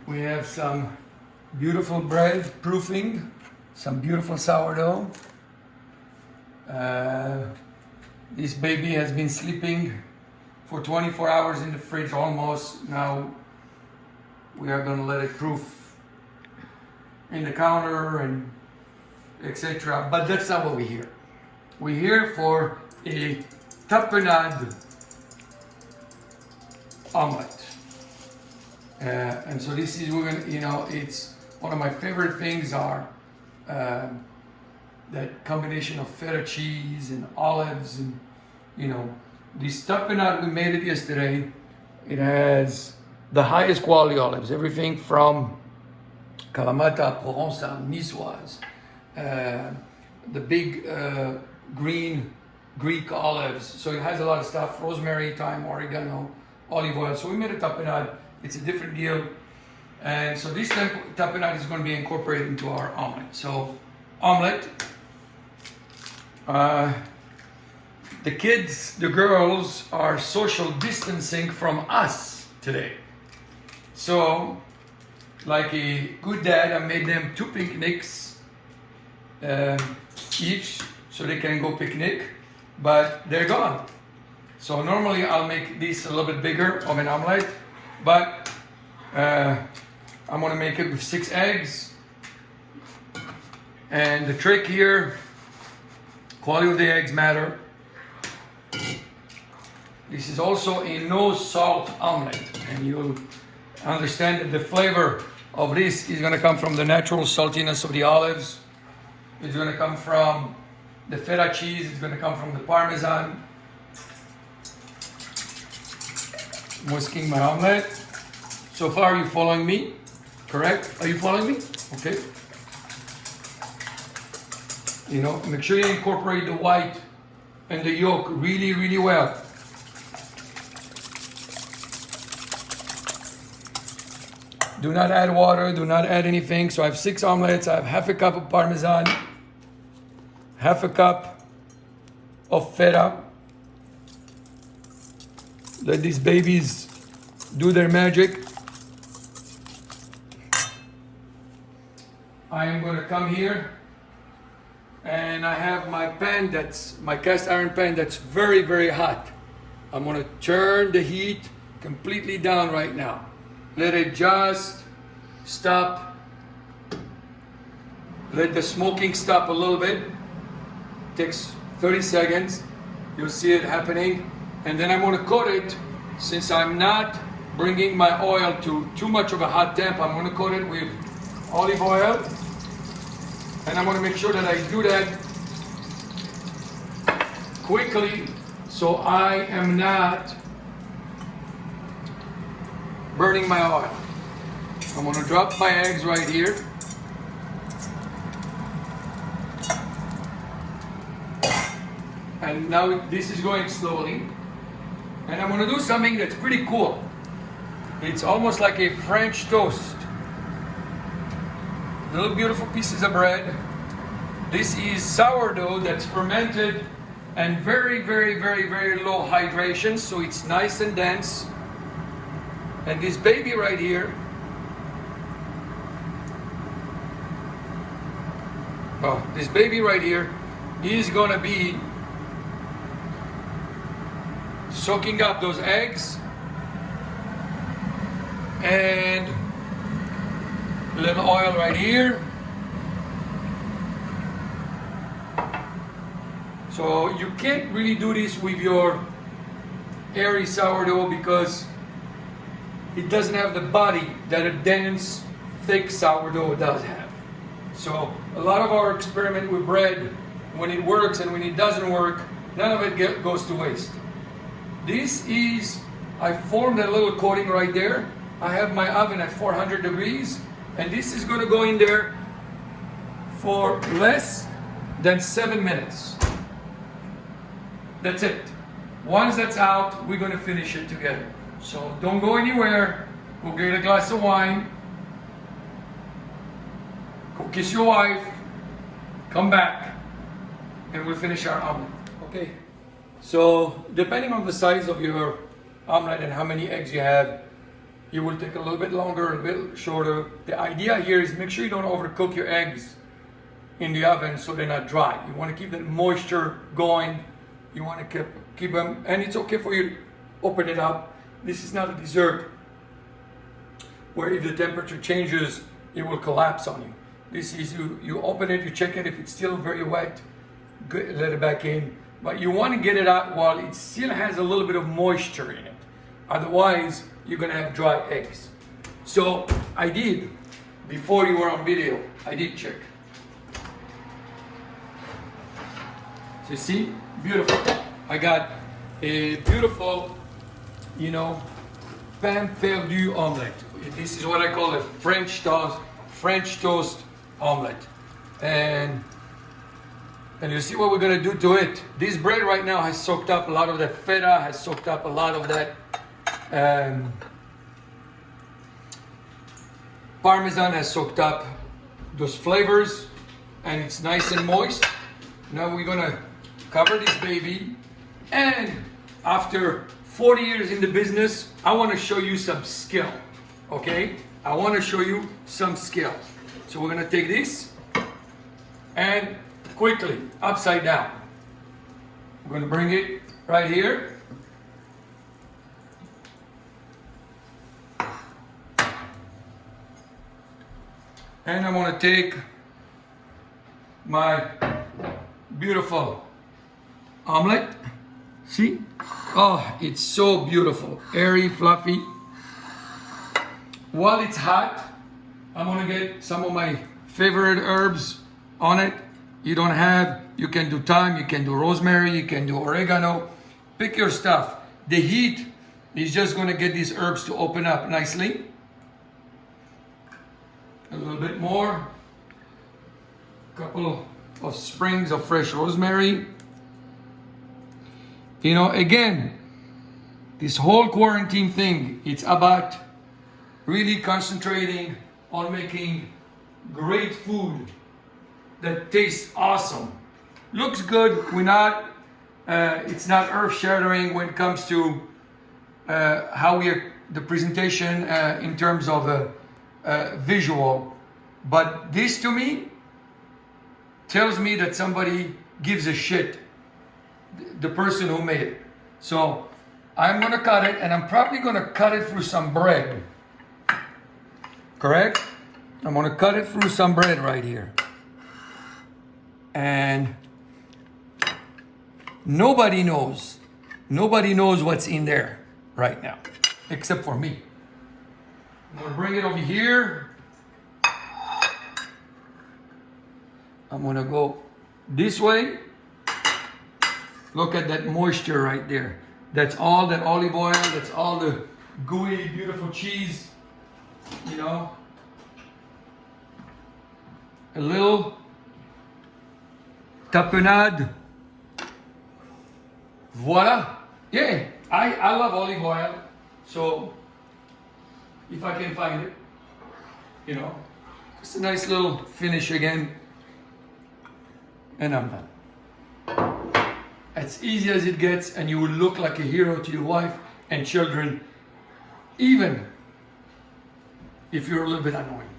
We have some beautiful bread proofing, some beautiful sourdough. This baby has been sleeping for 24 hours in the fridge almost. Now we are going to let it proof in the counter and etc. But that's not what we're here. We're here for a tapenade omelet. And so this is, we're gonna, it's one of my favorite things are that combination of feta cheese and olives and, this tapenade, we made it yesterday. It has the highest quality olives, everything from Kalamata, Provençal, Niçoise, the big green Greek olives. So it has a lot of stuff, rosemary, thyme, oregano, olive oil. So we made a tapenade. It's a different deal. And so this tapenade is going to be incorporated into our omelet. So omelet. The kids, the girls are social distancing from us today. So like a good dad, I made them 2 picnics each so they can go picnic, but they're gone. So normally I'll make this a little bit bigger of an omelet, but I'm gonna make it with 6 eggs. And the trick here, quality of the eggs matter. This is also a no salt omelet, and you'll understand that the flavor of this is gonna come from the natural saltiness of the olives. It's gonna come from the feta cheese, it's gonna come from the parmesan. Whisking my omelet. So far, are you following me? Correct? Are you following me? Okay. Make sure you incorporate the white and the yolk really, really well. Do not add water, do not add anything. So I have 6 omelets, I have half a cup of parmesan, half a cup of feta. Let these babies do their magic. I am going to come here and I have my pan, that's my cast iron pan that's very, very hot. I'm going to turn the heat completely down right now. Let it just stop. Let the smoking stop a little bit. Takes 30 seconds. You'll see it happening. And then I'm going to coat it. Since I'm not bringing my oil to too much of a hot temp, I'm going to coat it with olive oil. And I'm going to make sure that I do that quickly so I am not burning my oil. I'm going to drop my eggs right here. And now this is going slowly. And I'm going to do something that's pretty cool. It's almost like a French toast. Little beautiful pieces of bread. This is sourdough that's fermented and very, very, very, very low hydration, so it's nice and dense. And this baby right here, this baby right here is gonna be soaking up those eggs and a little oil right here. So you can't really do this with your airy sourdough because it doesn't have the body that a dense, thick sourdough does have. So a lot of our experiment with bread, when it works and when it doesn't work, none of it goes to waste. This is, I formed a little coating right there. I have my oven at 400 degrees, and this is going to go in there for less than 7 minutes. That's it. Once that's out, we're going to finish it together. So don't go anywhere. Go get a glass of wine. Go kiss your wife. Come back. And we'll finish our omelet. Okay. So depending on the size of your omelet and how many eggs you have, it will take a little bit longer, a bit shorter. The idea here is make sure you don't overcook your eggs in the oven so they're not dry. You want to keep that moisture going. You want to keep them, and it's okay for you to open it up. This is not a dessert where if the temperature changes, it will collapse on you. This is, you open it, you check it. If it's still very wet, let it back in. But you want to get it out while it still has a little bit of moisture in it. Otherwise, you're going to have dry eggs. So I did, before you were on video, I did check. So you see, beautiful. I got a beautiful, you know, pain perdu omelette. This is what I call a French toast omelette. And you see what we're gonna do to it. This bread right now has soaked up a lot of that feta, has soaked up a lot of that Parmesan, has soaked up those flavors, and it's nice and moist. Now we're gonna cover this baby, and after 40 years in the business, I want to show you some skill, okay? I want to show you some skill. So we're going to take this and quickly, upside down. We're going to bring it right here. And I want to take my beautiful omelet. See? Oh, it's so beautiful. Airy, fluffy. While it's hot, I'm gonna get some of my favorite herbs on it. You don't have, you can do thyme, you can do rosemary, you can do oregano. Pick your stuff. The heat is just gonna get these herbs to open up nicely. A little bit more. A couple of sprigs of fresh rosemary. You know, again, this whole quarantine thing, it's about really concentrating on making great food that tastes awesome. Looks good. We're not, it's not earth-shattering when it comes to how the presentation in terms of visual. But this to me tells me that somebody gives a shit, the person who made it. So I'm gonna cut it, and I'm probably gonna cut it through some bread. Correct? I'm gonna cut it through some bread right here. And nobody knows what's in there right now, except for me. I'm gonna bring it over here. I'm gonna go this way. Look at that moisture right there. That's all that olive oil, that's all the gooey, beautiful cheese, you know. A little tapenade. Voila. Yeah, I love olive oil, so if I can find it, you know, just a nice little finish again, and I'm done. As easy as it gets, and you will look like a hero to your wife and children, even if you're a little bit annoying.